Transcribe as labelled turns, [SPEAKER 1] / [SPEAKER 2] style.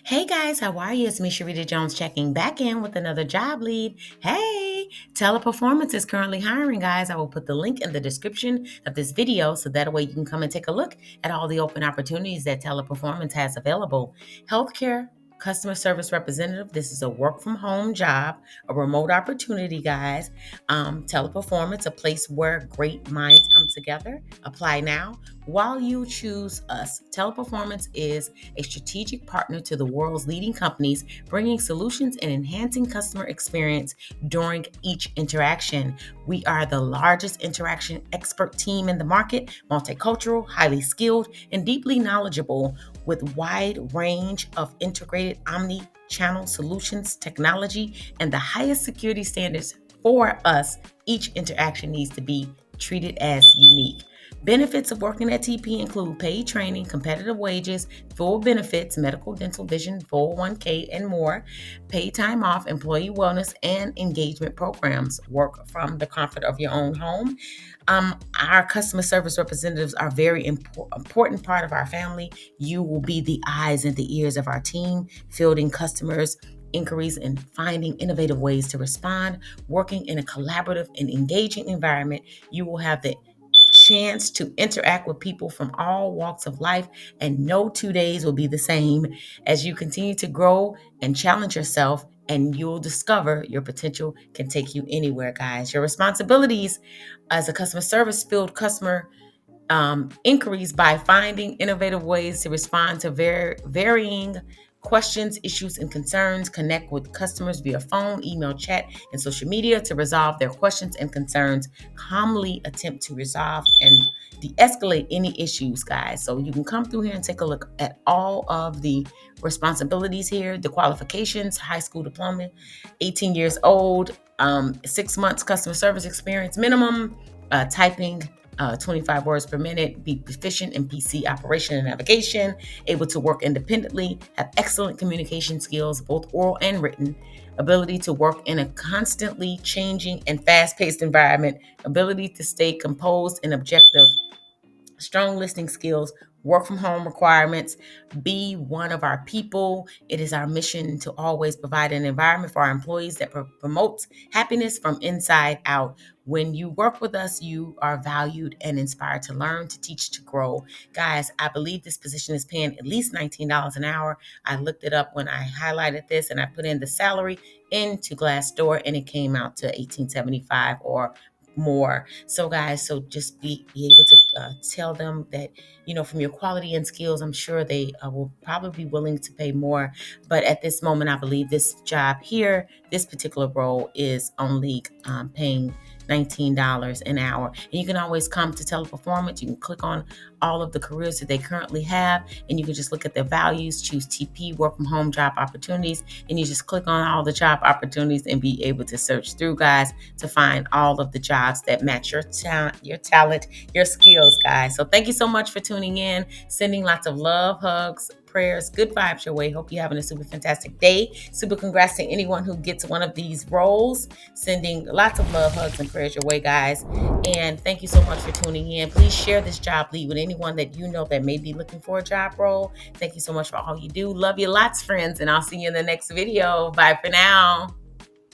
[SPEAKER 1] Hey guys, how are you? It's me, Sharita Jones, checking back in with another job lead. Hey, Teleperformance is currently hiring, guys. I will put the link in the description of this video so that way you can come and take a look at all the open opportunities that Teleperformance has available. Healthcare customer service representative. This is a work from home job, a remote opportunity, guys. Teleperformance, a place where great minds come together. Apply now while you choose us. Teleperformance is a strategic partner to the world's leading companies, bringing solutions and enhancing customer experience during each interaction. We are the largest interaction expert team in the market, multicultural, highly skilled, and deeply knowledgeable with wide range of integrated omni-channel solutions, technology, and the highest security standards. For us, each interaction needs to be treated as unique. Benefits of working at TP include paid training, competitive wages, full benefits, medical, dental, vision, 401k, and more, paid time off, employee wellness, and engagement programs. Work from the comfort of your own home. Our customer service representatives are very important part of our family. You will be the eyes and the ears of our team, fielding customers' inquiries and finding innovative ways to respond. Working in a collaborative and engaging environment, you will have the chance to interact with people from all walks of life, and no 2 days will be the same as you continue to grow and challenge yourself, and you'll discover your potential can take you anywhere, guys. Your responsibilities as a customer service field customer inquiries by finding innovative ways to respond to varying questions, issues, and concerns. Connect with customers via phone, email, chat, and social media to resolve their questions and concerns. Calmly attempt to resolve and de-escalate any issues, guys. So you can come through here and take a look at all of the responsibilities here. The qualifications: high school diploma, 18 years old, 6 months customer service experience minimum, typing 25 words per minute, be proficient in PC operation and navigation, able to work independently, have excellent communication skills, both oral and written, ability to work in a constantly changing and fast-paced environment, ability to stay composed and objective, strong listening skills, work from home requirements, be one of our people. It is our mission to always provide an environment for our employees that promotes happiness from inside out. When you work with us, you are valued and inspired to learn, to teach, to grow. Guys, I believe this position is paying at least $19 an hour. I looked it up when I highlighted this and I put in the salary into Glassdoor and it came out to $18.75 or more. So guys, so just be able to tell them that, from your quality and skills, I'm sure they will probably be willing to pay more. But at this moment, I believe this job here, this particular role, is only paying $19 an hour. And you can always come to Teleperformance. You can click on all of the careers that they currently have, and you can just look at their values, choose TP, work from home job opportunities, and you just click on all the job opportunities and be able to search through, guys, to find all of the jobs that match your talent, your skills, guys. So thank you so much for tuning in, sending lots of love, hugs, prayers, good vibes your way. Hope you're having a super fantastic day. Super congrats to anyone who gets one of these roles. Sending lots of love, hugs, and prayers your way, guys. And thank you so much for tuning in. Please share this job lead with anyone that you know that may be looking for a job role. Thank you so much for all you do. Love you lots, friends, and I'll see you in the next video. Bye for now.